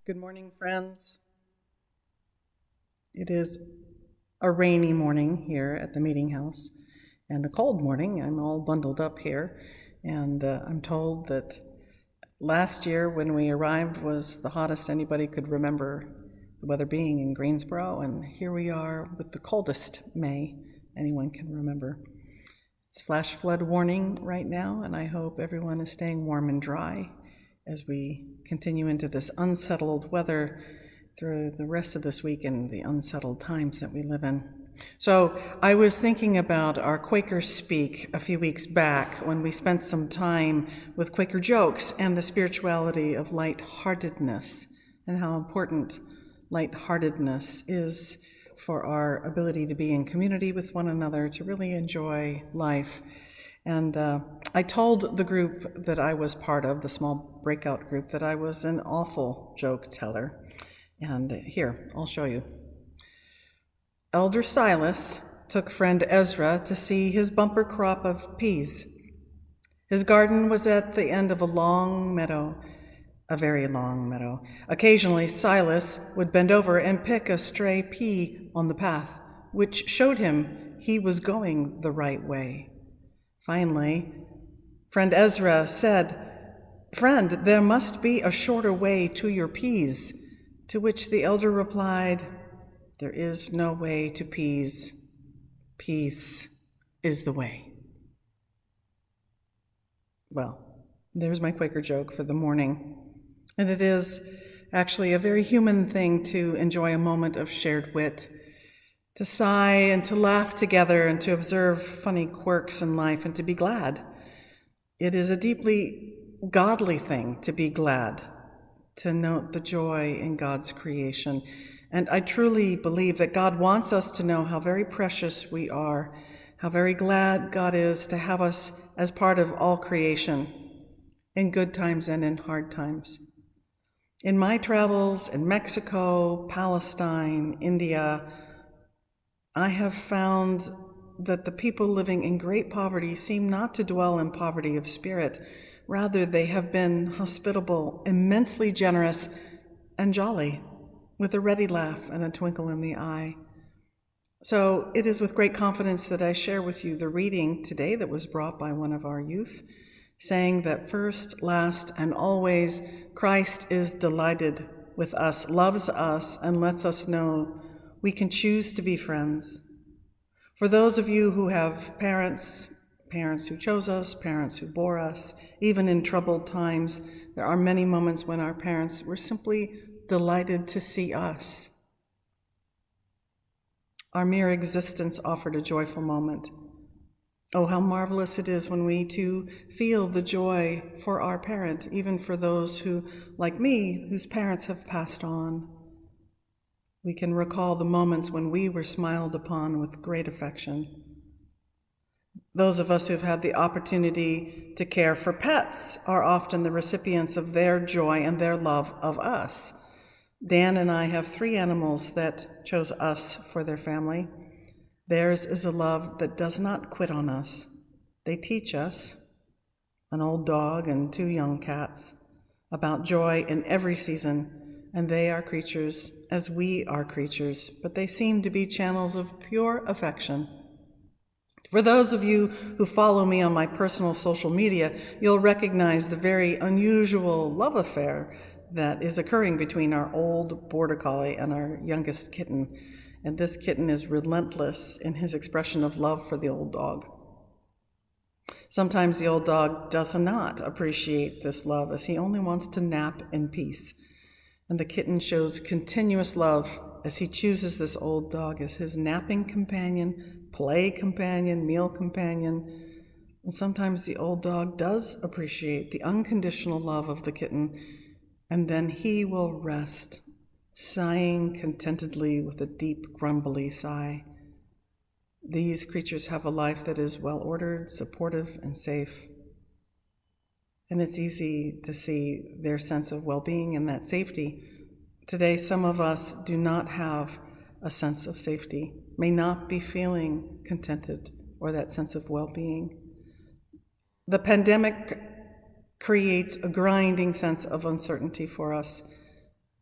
Good morning, friends. It is a rainy morning here at the meeting house and a cold morning. I'm all bundled up here, and I'm told that last year when we arrived was the hottest anybody could remember the weather being in Greensboro, and here we are with the coldest May anyone can remember. It's flash flood warning right now, and I hope everyone is staying warm and dry as we continue into this unsettled weather through the rest of this week and the unsettled times that we live in. So I was thinking about our Quaker Speak a few weeks back when we spent some time with Quaker jokes and the spirituality of lightheartedness and how important lightheartedness is for our ability to be in community with one another, to really enjoy life. And I told the group that I was part of, the small breakout group, that I was an awful joke teller. And here, I'll show you. Elder Silas took friend Ezra to see his bumper crop of peas. His garden was at the end of a long meadow, a very long meadow. Occasionally, Silas would bend over and pick a stray pea on the path, which showed him he was going the right way. Finally, friend Ezra said, "Friend, there must be a shorter way to your peas," to which the elder replied, "There is no way to peas. Peace is the way." Well, there's my Quaker joke for the morning. And it is actually a very human thing to enjoy a moment of shared wit, to sigh and to laugh together and to observe funny quirks in life and to be glad. It is a deeply godly thing to be glad, to note the joy in God's creation. And I truly believe that God wants us to know how very precious we are, how very glad God is to have us as part of all creation, in good times and in hard times. In my travels in Mexico, Palestine, India, I have found that the people living in great poverty seem not to dwell in poverty of spirit. Rather, they have been hospitable, immensely generous, and jolly, with a ready laugh and a twinkle in the eye. So it is with great confidence that I share with you the reading today that was brought by one of our youth, saying that first, last, and always, Christ is delighted with us, loves us, and lets us know we can choose to be friends. For those of you who have parents who chose us, parents who bore us, even in troubled times, there are many moments when our parents were simply delighted to see us. Our mere existence offered a joyful moment. Oh, how marvelous it is when we too feel the joy for our parent, even for those who, like me, whose parents have passed on. We can recall the moments when we were smiled upon with great affection. Those of us who've had the opportunity to care for pets are often the recipients of their joy and their love of us. Dan and I have 3 animals that chose us for their family. Theirs is a love that does not quit on us. They teach us, an old dog and 2 young cats, about joy in every season, and they are creatures as we are creatures, but they seem to be channels of pure affection. For those of you who follow me on my personal social media, you'll recognize the very unusual love affair that is occurring between our old border collie and our youngest kitten. And this kitten is relentless in his expression of love for the old dog. Sometimes the old dog does not appreciate this love, as he only wants to nap in peace. And the kitten shows continuous love as he chooses this old dog as his napping companion, play companion, meal companion. And sometimes the old dog does appreciate the unconditional love of the kitten, and then he will rest, sighing contentedly with a deep, grumbly sigh. These creatures have a life that is well-ordered, supportive, and safe. And it's easy to see their sense of well-being and that safety. Today, some of us do not have a sense of safety, may not be feeling contented or that sense of well-being. The pandemic creates a grinding sense of uncertainty for us.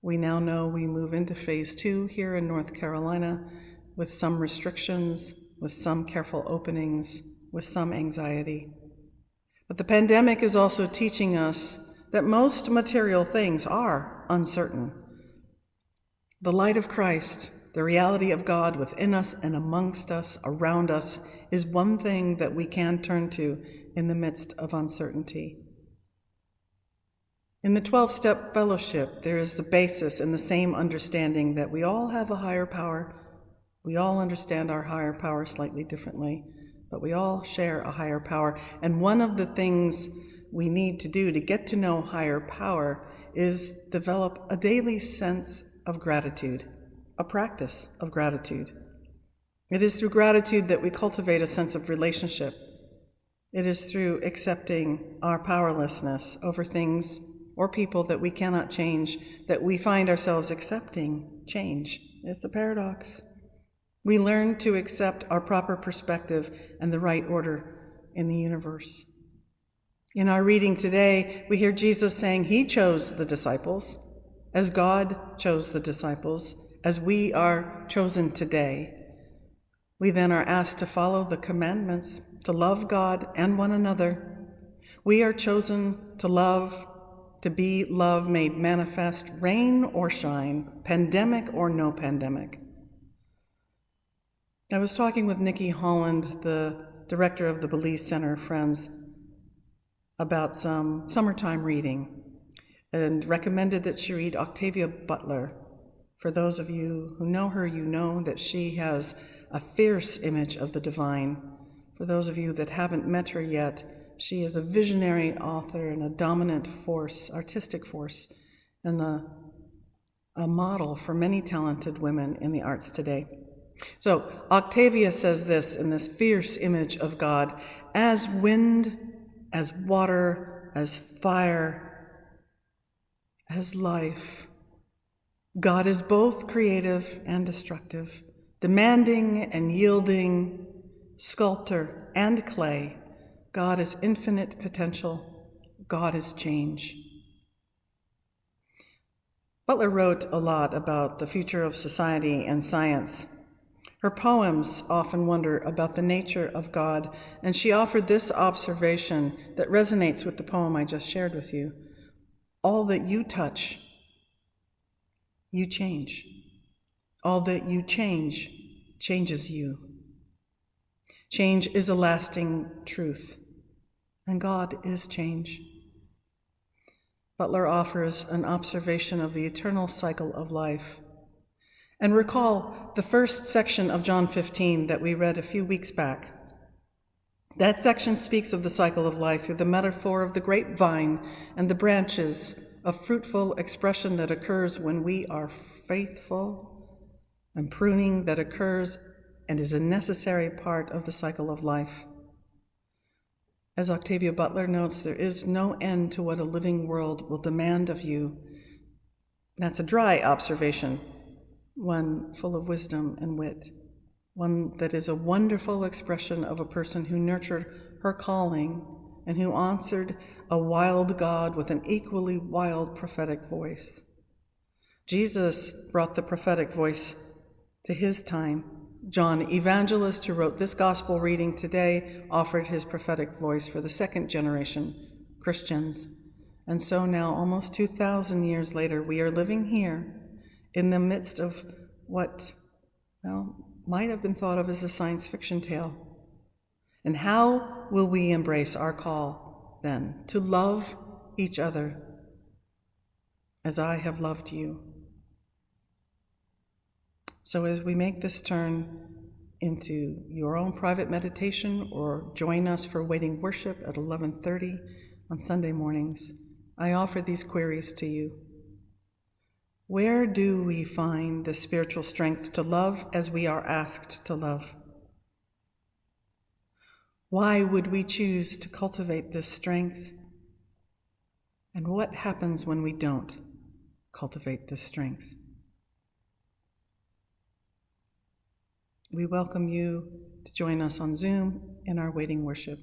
We now know we move into phase 2 here in North Carolina with some restrictions, with some careful openings, with some anxiety. But the pandemic is also teaching us that most material things are uncertain. The light of Christ, the reality of God within us and amongst us, around us, is one thing that we can turn to in the midst of uncertainty. In the 12-step fellowship, there is the basis and the same understanding that we all have a higher power. We all understand our higher power slightly differently, but we all share a higher power. And one of the things we need to do to get to know higher power is develop a daily sense of gratitude, a practice of gratitude. It is through gratitude that we cultivate a sense of relationship. It is through accepting our powerlessness over things or people that we cannot change that we find ourselves accepting change. It's a paradox. We learn to accept our proper perspective and the right order in the universe. In our reading today, we hear Jesus saying he chose the disciples, as God chose the disciples, as we are chosen today. We then are asked to follow the commandments, to love God and one another. We are chosen to love, to be love made manifest, rain or shine, pandemic or no pandemic. I was talking with Nikki Holland, the director of the Belize Center Friends, about some summertime reading and recommended that she read Octavia Butler. For those of you who know her, you know that she has a fierce image of the divine. For those of you that haven't met her yet, she is a visionary author and a dominant force, artistic force, and a model for many talented women in the arts today. So Octavia says this in this fierce image of God: as wind, as water, as fire, as life, God is both creative and destructive, demanding and yielding, sculptor and clay. God is infinite potential. God is change. Butler wrote a lot about the future of society and science. Her poems often wonder about the nature of God, and she offered this observation that resonates with the poem I just shared with you. All that you touch, you change. All that you change, changes you. Change is a lasting truth, and God is change. Butler offers an observation of the eternal cycle of life. And recall the first section of John 15 that we read a few weeks back. That section speaks of the cycle of life through the metaphor of the grapevine and the branches, a fruitful expression that occurs when we are faithful, and pruning that occurs and is a necessary part of the cycle of life. As Octavia Butler notes, there is no end to what a living world will demand of you. That's a dry observation, one full of wisdom and wit, one that is a wonderful expression of a person who nurtured her calling and who answered a wild God with an equally wild prophetic voice. Jesus brought the prophetic voice to his time. John, evangelist, who wrote this gospel reading today, offered his prophetic voice for the second generation Christians. And so now, almost 2,000 years later, we are living here in the midst of what, might have been thought of as a science fiction tale. And how will we embrace our call, then, to love each other as I have loved you? So as we make this turn into your own private meditation, or join us for waiting worship at 11:30 on Sunday mornings, I offer these queries to you. Where do we find the spiritual strength to love as we are asked to love? Why would we choose to cultivate this strength? And what happens when we don't cultivate this strength? We welcome you to join us on Zoom in our waiting worship.